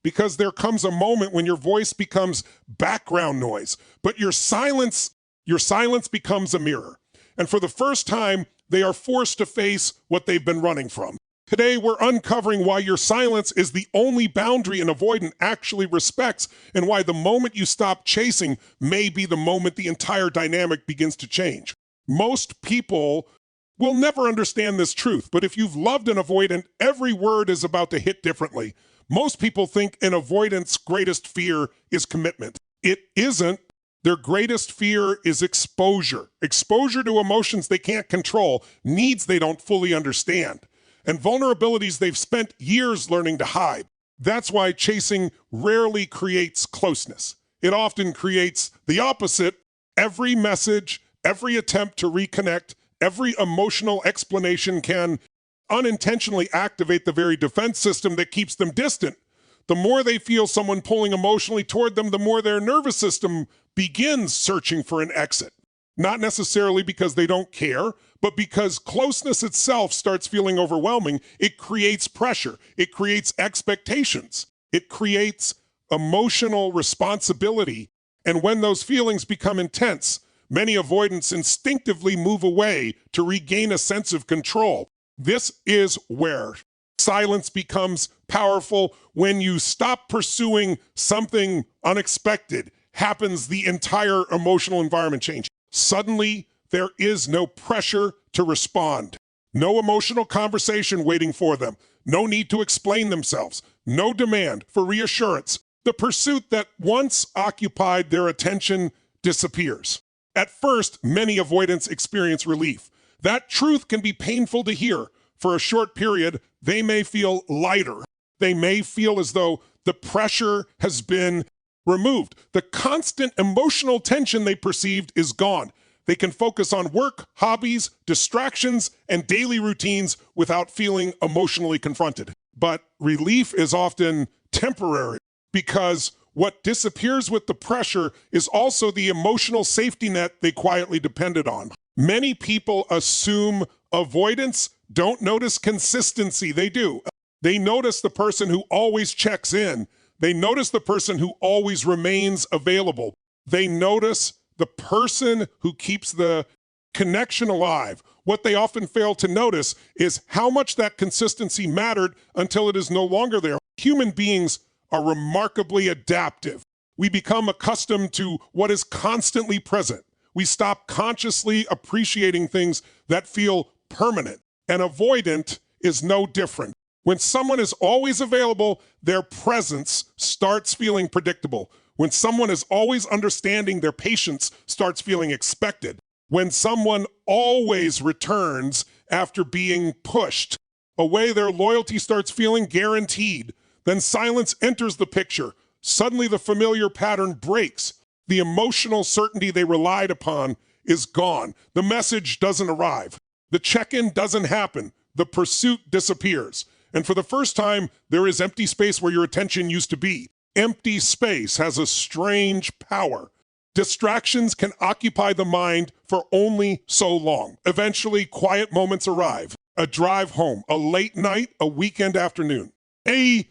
because there comes a moment when your voice becomes background noise, but your silence becomes a mirror. And for the first time, they are forced to face what they've been running from. Today, we're uncovering why your silence is the only boundary an avoidant actually respects, and why the moment you stop chasing may be the moment the entire dynamic begins to change. Most people will never understand this truth, but if you've loved an avoidant, every word is about to hit differently. Most people think an avoidant's greatest fear is commitment. It isn't. Their greatest fear is exposure. Exposure to emotions they can't control, needs they don't fully understand, and vulnerabilities they've spent years learning to hide. That's why chasing rarely creates closeness. It often creates the opposite. Every message, every attempt to reconnect, every emotional explanation can unintentionally activate the very defense system that keeps them distant. The more they feel someone pulling emotionally toward them, the more their nervous system begins searching for an exit. Not necessarily because they don't care, but because closeness itself starts feeling overwhelming. It creates pressure. It creates expectations. It creates emotional responsibility. And when those feelings become intense, many avoidants instinctively move away to regain a sense of control. This is where silence becomes powerful. When you stop pursuing something unexpected, happens the entire emotional environment change. Suddenly, there is no pressure to respond. No emotional conversation waiting for them. No need to explain themselves. No demand for reassurance. The pursuit that once occupied their attention disappears. At first, many avoidants experience relief. That truth can be painful to hear. For a short period, they may feel lighter. They may feel as though the pressure has been removed. The constant emotional tension they perceived is gone. They can focus on work, hobbies, distractions, and daily routines without feeling emotionally confronted. But relief is often temporary, because what disappears with the pressure is also the emotional safety net they quietly depended on. Many people assume avoidance don't notice consistency. They do. They notice the person who always checks in. They notice the person who always remains available. They notice the person who keeps the connection alive. What they often fail to notice is how much that consistency mattered until it is no longer there. Human beings are remarkably adaptive. We become accustomed to what is constantly present. We stop consciously appreciating things that feel permanent. An avoidant is no different. When someone is always available, their presence starts feeling predictable. When someone is always understanding, their patience starts feeling expected. When someone always returns after being pushed away, their loyalty starts feeling guaranteed. Then silence enters the picture. Suddenly the familiar pattern breaks. The emotional certainty they relied upon is gone. The message doesn't arrive. The check-in doesn't happen. The pursuit disappears. And for the first time, there is empty space where your attention used to be. Empty space has a strange power. Distractions can occupy the mind for only so long. Eventually, quiet moments arrive. A drive home, a late night, a weekend afternoon. A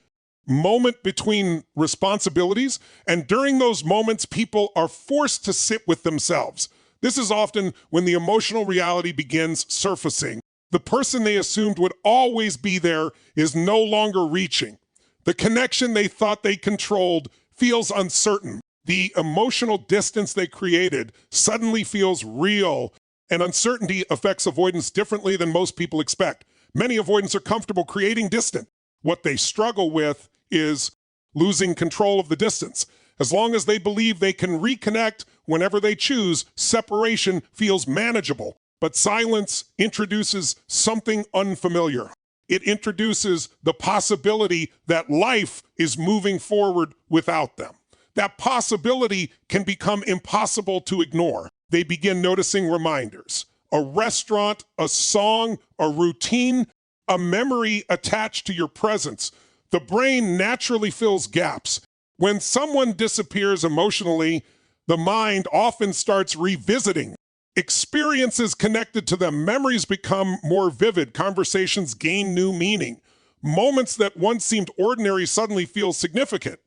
moment between responsibilities, and during those moments, people are forced to sit with themselves. This is often when the emotional reality begins surfacing. The person they assumed would always be there is no longer reaching. The connection they thought they controlled feels uncertain. The emotional distance they created suddenly feels real, and uncertainty affects avoidance differently than most people expect. Many avoidants are comfortable creating distance. What they struggle with is losing control of the distance. As long as they believe they can reconnect whenever they choose, separation feels manageable. But silence introduces something unfamiliar. It introduces the possibility that life is moving forward without them. That possibility can become impossible to ignore. They begin noticing reminders. A restaurant, a song, a routine, a memory attached to your presence. The brain naturally fills gaps. When someone disappears emotionally, the mind often starts revisiting experiences connected to them. Memories become more vivid. Conversations gain new meaning. Moments that once seemed ordinary suddenly feel significant.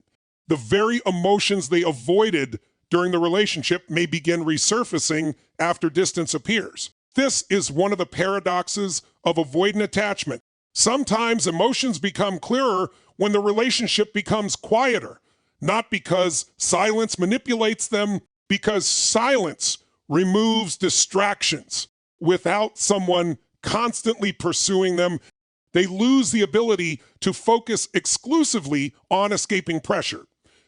The very emotions they avoided during the relationship may begin resurfacing after distance appears. This is one of the paradoxes of avoidant attachment. Sometimes emotions become clearer when the relationship becomes quieter, not because silence manipulates them, because silence removes distractions. Without someone constantly pursuing them, they lose the ability to focus exclusively on escaping pressure.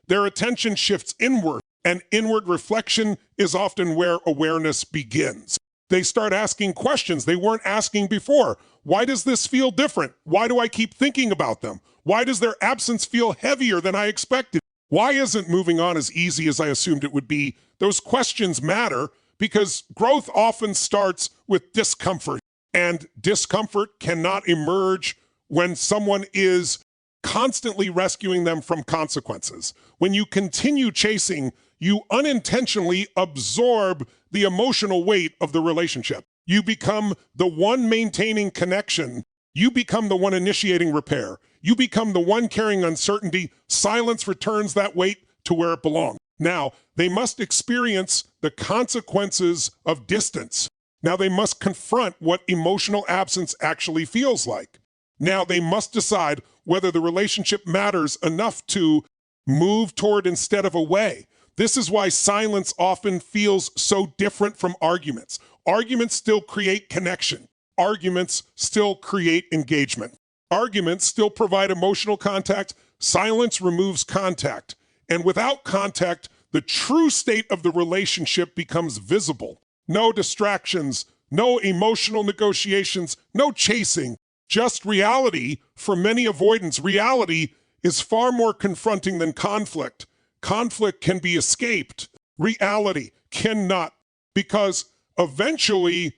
Their attention shifts inward, and inward reflection is often where awareness begins. They start asking questions they weren't asking before. Why does this feel different? Why do I keep thinking about them? Why does their absence feel heavier than I expected? Why isn't moving on as easy as I assumed it would be? Those questions matter because growth often starts with discomfort, and discomfort cannot emerge when someone is constantly rescuing them from consequences. When you continue chasing, you unintentionally absorb the emotional weight of the relationship. You become the one maintaining connection. You become the one initiating repair. You become the one carrying uncertainty. Silence returns that weight to where it belongs. Now, they must experience the consequences of distance. Now, they must confront what emotional absence actually feels like. Now, they must decide whether the relationship matters enough to move toward instead of away. This is why silence often feels so different from arguments. Arguments still create connection. Arguments still create engagement. Arguments still provide emotional contact. Silence removes contact. And without contact, the true state of the relationship becomes visible. No distractions, no emotional negotiations, no chasing, just reality. For many avoidants, reality is far more confronting than conflict. Conflict can be escaped. Reality cannot, because eventually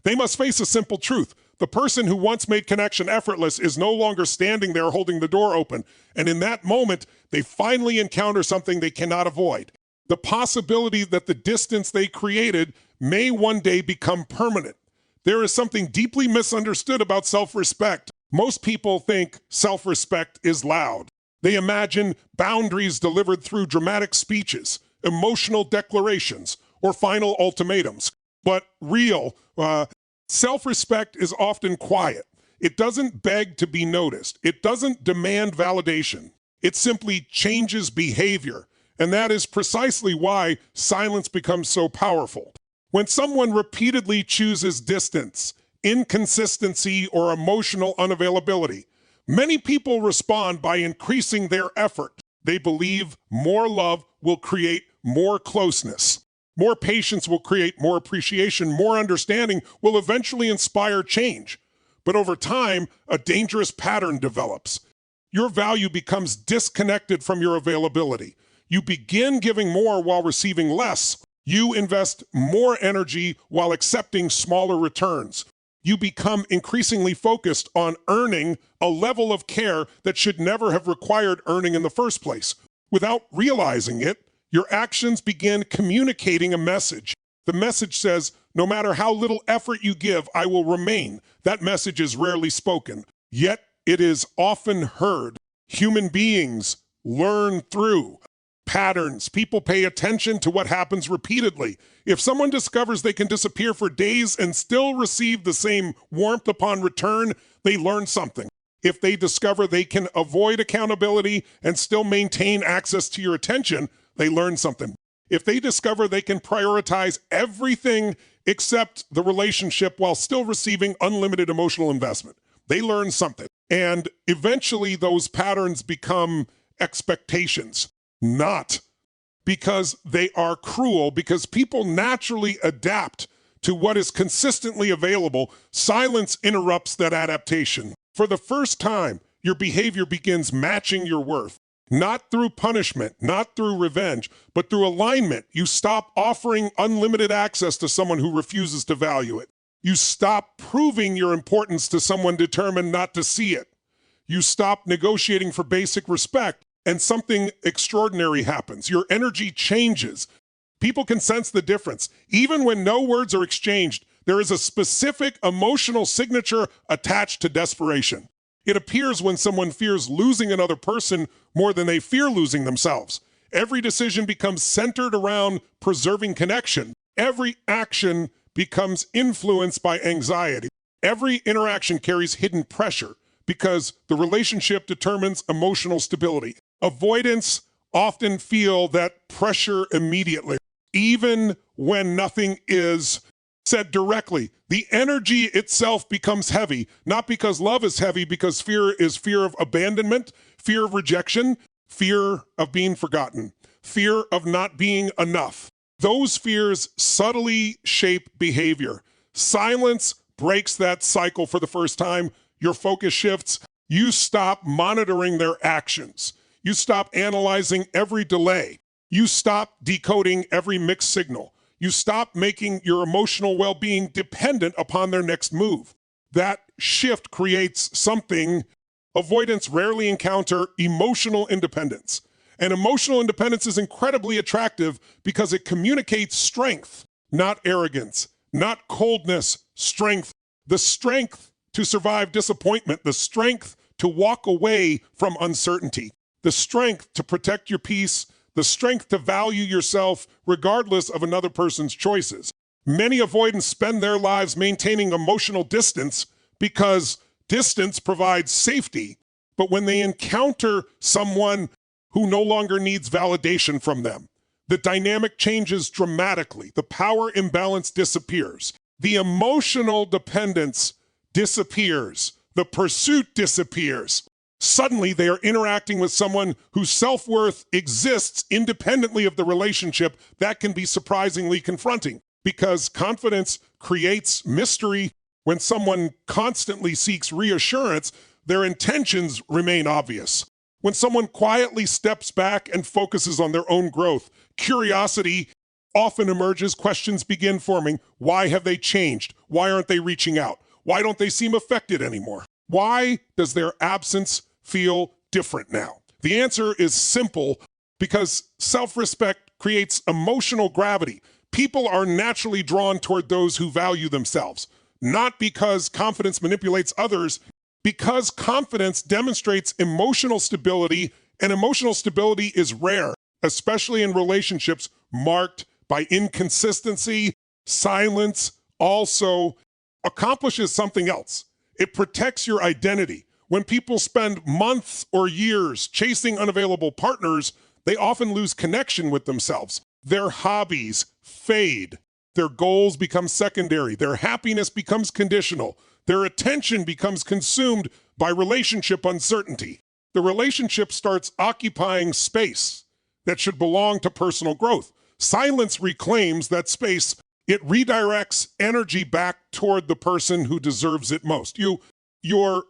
they must face a simple truth. The person who once made connection effortless is no longer standing there holding the door open. And in that moment, they finally encounter something they cannot avoid. The possibility that the distance they created may one day become permanent. There is something deeply misunderstood about self-respect. Most people think self-respect is loud. They imagine boundaries delivered through dramatic speeches, emotional declarations, or final ultimatums. But real self-respect is often quiet. It doesn't beg to be noticed. It doesn't demand validation. It simply changes behavior. And that is precisely why silence becomes so powerful. When someone repeatedly chooses distance, inconsistency, or emotional unavailability, many people respond by increasing their effort. They believe more love will create more closeness. More patience will create more appreciation. More understanding will eventually inspire change. But over time, a dangerous pattern develops. Your value becomes disconnected from your availability. You begin giving more while receiving less. You invest more energy while accepting smaller returns. You become increasingly focused on earning a level of care that should never have required earning in the first place. Without realizing it, your actions begin communicating a message. The message says, no matter how little effort you give, I will remain. That message is rarely spoken, yet it is often heard. Human beings learn through patterns. People pay attention to what happens repeatedly. If someone discovers they can disappear for days and still receive the same warmth upon return, they learn something. If they discover they can avoid accountability and still maintain access to your attention, they learn something. If they discover they can prioritize everything except the relationship while still receiving unlimited emotional investment, they learn something. And eventually those patterns become expectations. Not because they are cruel, because people naturally adapt to what is consistently available. Silence interrupts that adaptation. For the first time, your behavior begins matching your worth, not through punishment, not through revenge, but through alignment. You stop offering unlimited access to someone who refuses to value it. You stop proving your importance to someone determined not to see it. You stop negotiating for basic respect. And something extraordinary happens. Your energy changes. People can sense the difference. Even when no words are exchanged, there is a specific emotional signature attached to desperation. It appears when someone fears losing another person more than they fear losing themselves. Every decision becomes centered around preserving connection. Every action becomes influenced by anxiety. Every interaction carries hidden pressure because the relationship determines emotional stability. Avoidants often feel that pressure immediately, even when nothing is said directly. The energy itself becomes heavy, not because love is heavy, because fear is fear of abandonment, fear of rejection, fear of being forgotten, fear of not being enough. Those fears subtly shape behavior. Silence breaks that cycle for the first time. Your focus shifts. You stop monitoring their actions. You stop analyzing every delay. You stop decoding every mixed signal. You stop making your emotional well-being dependent upon their next move. That shift creates something avoidants rarely encounter: emotional independence. And emotional independence is incredibly attractive because it communicates strength, not arrogance, not coldness, strength. The strength to survive disappointment, the strength to walk away from uncertainty, the strength to protect your peace, the strength to value yourself regardless of another person's choices. Many avoidants spend their lives maintaining emotional distance because distance provides safety. But when they encounter someone who no longer needs validation from them, the dynamic changes dramatically. The power imbalance disappears. The emotional dependence disappears. The pursuit disappears. Suddenly, they are interacting with someone whose self-worth exists independently of the relationship. That can be surprisingly confronting because confidence creates mystery. When someone constantly seeks reassurance, their intentions remain obvious. When someone quietly steps back and focuses on their own growth, curiosity often emerges. Questions begin forming. Why have they changed? Why aren't they reaching out? Why don't they seem affected anymore? Why does their absence feel different now? The answer is simple: because self-respect creates emotional gravity. People are naturally drawn toward those who value themselves, not because confidence manipulates others, because confidence demonstrates emotional stability, and emotional stability is rare, especially in relationships marked by inconsistency. Silence also accomplishes something else. It protects your identity. When people spend months or years chasing unavailable partners, they often lose connection with themselves. Their hobbies fade. Their goals become secondary. Their happiness becomes conditional. Their attention becomes consumed by relationship uncertainty. The relationship starts occupying space that should belong to personal growth. Silence reclaims that space. It redirects energy back toward the person who deserves it most. Your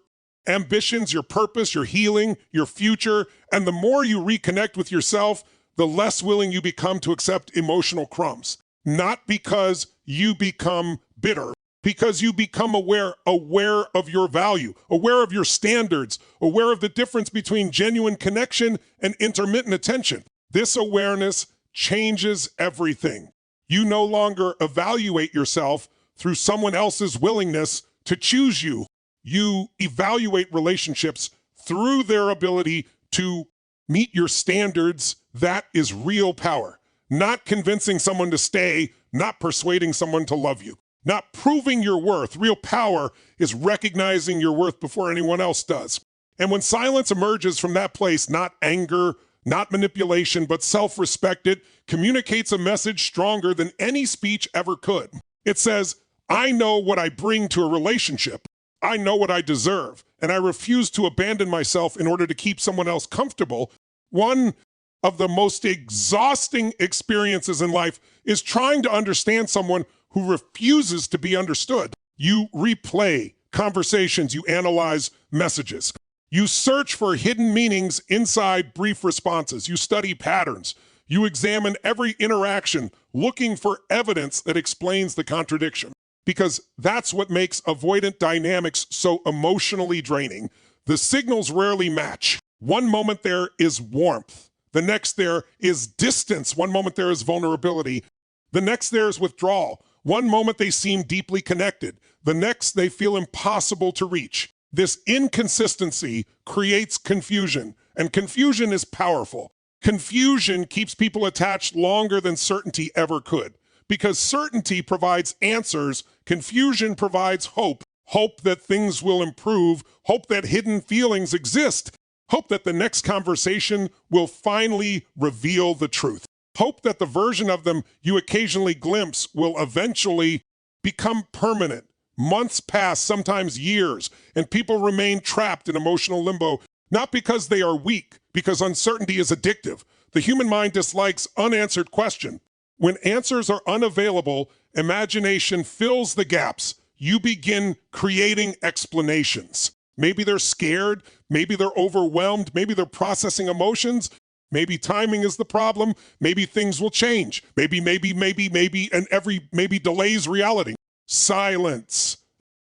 ambitions, your purpose, your healing, your future. And the more you reconnect with yourself, the less willing you become to accept emotional crumbs. Not because you become bitter, because you become aware of your value, aware of your standards, aware of the difference between genuine connection and intermittent attention. This awareness changes everything. You no longer evaluate yourself through someone else's willingness to choose you. You evaluate relationships through their ability to meet your standards. That is real power. Not convincing someone to stay, not persuading someone to love you, not proving your worth. Real power is recognizing your worth before anyone else does. And when silence emerges from that place, not anger, not manipulation, but self-respect, it communicates a message stronger than any speech ever could. It says, I know what I bring to a relationship. I know what I deserve, and I refuse to abandon myself in order to keep someone else comfortable. One of the most exhausting experiences in life is trying to understand someone who refuses to be understood. You replay conversations, you analyze messages. You search for hidden meanings inside brief responses. You study patterns. You examine every interaction, looking for evidence that explains the contradiction. Because that's what makes avoidant dynamics so emotionally draining. The signals rarely match. One moment there is warmth. The next there is distance. One moment there is vulnerability. The next there is withdrawal. One moment they seem deeply connected. The next they feel impossible to reach. This inconsistency creates confusion, and confusion is powerful. Confusion keeps people attached longer than certainty ever could. Because certainty provides answers, confusion provides hope. Hope that things will improve, hope that hidden feelings exist, hope that the next conversation will finally reveal the truth. Hope that the version of them you occasionally glimpse will eventually become permanent. Months pass, sometimes years, and people remain trapped in emotional limbo, not because they are weak, because uncertainty is addictive. The human mind dislikes unanswered questions. When answers are unavailable, imagination fills the gaps. You begin creating explanations. Maybe they're scared, maybe they're overwhelmed, maybe they're processing emotions, maybe timing is the problem, maybe things will change, maybe, and every maybe delays reality. Silence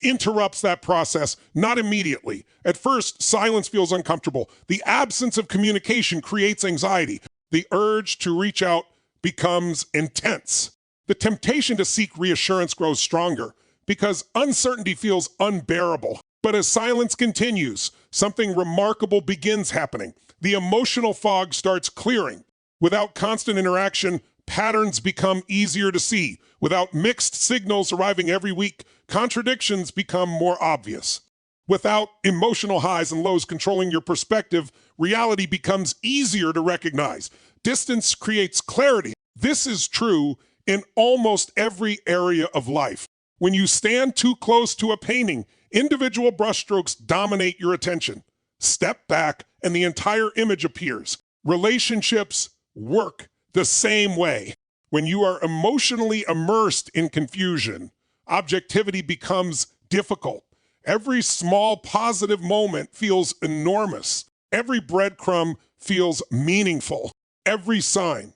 interrupts that process, not immediately. At first, silence feels uncomfortable. The absence of communication creates anxiety. The urge to reach out becomes intense. The temptation to seek reassurance grows stronger because uncertainty feels unbearable. But as silence continues, something remarkable begins happening. The emotional fog starts clearing. Without constant interaction, patterns become easier to see. Without mixed signals arriving every week, contradictions become more obvious. Without emotional highs and lows controlling your perspective, reality becomes easier to recognize. Distance creates clarity. This is true in almost every area of life. When you stand too close to a painting, individual brushstrokes dominate your attention. Step back and the entire image appears. Relationships work the same way. When you are emotionally immersed in confusion, objectivity becomes difficult. Every small positive moment feels enormous. Every breadcrumb feels meaningful. Every sign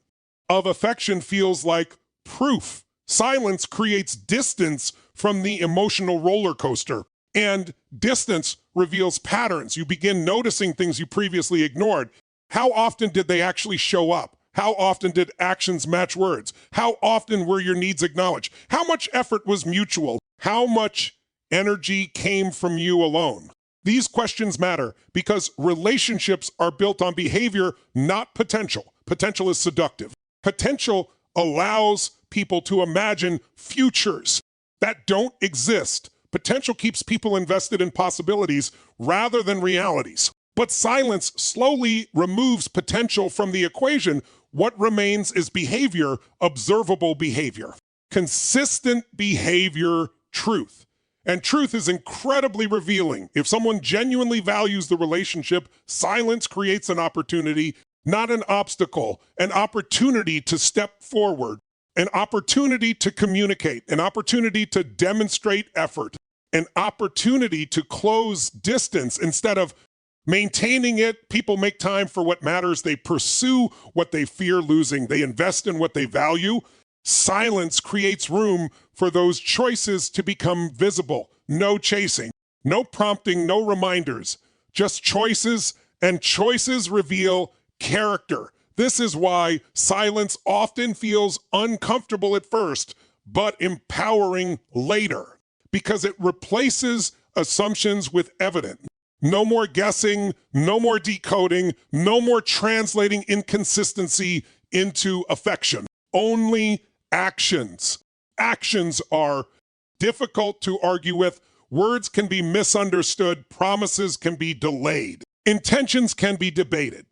of affection feels like proof. Silence creates distance from the emotional roller coaster, and distance reveals patterns. You begin noticing things you previously ignored. How often did they actually show up? How often did actions match words? How often were your needs acknowledged? How much effort was mutual? How much energy came from you alone? These questions matter because relationships are built on behavior, not potential. Potential is seductive. Potential allows people to imagine futures that don't exist. Potential keeps people invested in possibilities rather than realities. But silence slowly removes potential from the equation. What remains is behavior, observable behavior, consistent behavior, truth. And truth is incredibly revealing. If someone genuinely values the relationship, silence creates an opportunity, not an obstacle, an opportunity to step forward, an opportunity to communicate, an opportunity to demonstrate effort, an opportunity to close distance instead of maintaining it. People make time for what matters. They pursue what they fear losing. They invest in what they value. Silence creates room for those choices to become visible. No chasing, no prompting, no reminders, just choices, and choices reveal character. This is why silence often feels uncomfortable at first, but empowering later, because it replaces assumptions with evidence. No more guessing, no more decoding, no more translating inconsistency into affection. Only actions. Actions are difficult to argue with. Words can be misunderstood. Promises can be delayed. Intentions can be debated.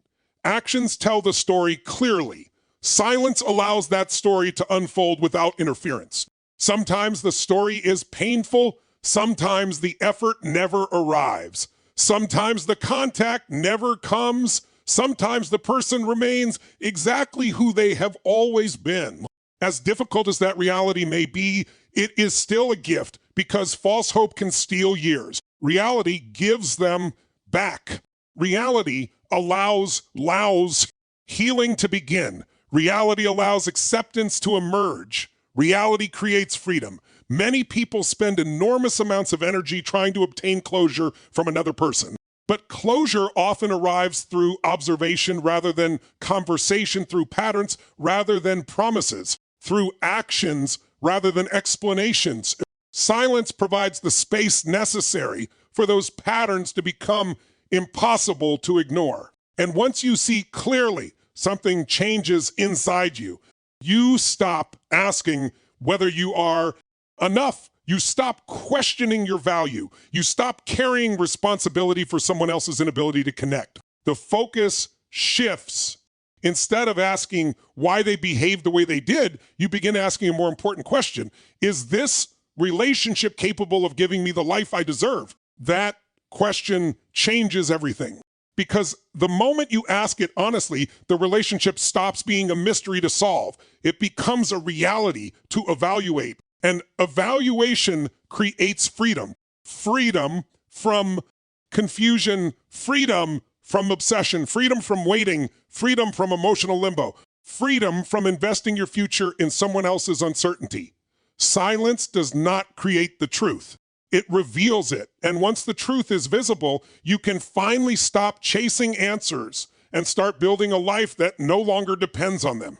Actions tell the story clearly. Silence allows that story to unfold without interference. Sometimes the story is painful. Sometimes the effort never arrives. Sometimes the contact never comes. Sometimes the person remains exactly who they have always been. As difficult as that reality may be, it is still a gift because false hope can steal years. Reality gives them back. Reality allows healing to begin. Reality allows acceptance to emerge. Reality creates freedom. Many people spend enormous amounts of energy trying to obtain closure from another person. But closure often arrives through observation rather than conversation, through patterns rather than promises, through actions rather than explanations. Silence provides the space necessary for those patterns to become impossible to ignore. And once you see clearly something changes inside you, you stop asking whether you are enough. You stop questioning your value. You stop carrying responsibility for someone else's inability to connect. The focus shifts. Instead of asking why they behaved the way they did, you begin asking a more important question. Is this relationship capable of giving me the life I deserve? That question changes everything. Because the moment you ask it honestly, the relationship stops being a mystery to solve. It becomes a reality to evaluate. And evaluation creates freedom. Freedom from confusion, freedom from obsession, freedom from waiting, freedom from emotional limbo, freedom from investing your future in someone else's uncertainty. Silence does not create the truth. It reveals it. And once the truth is visible, you can finally stop chasing answers and start building a life that no longer depends on them.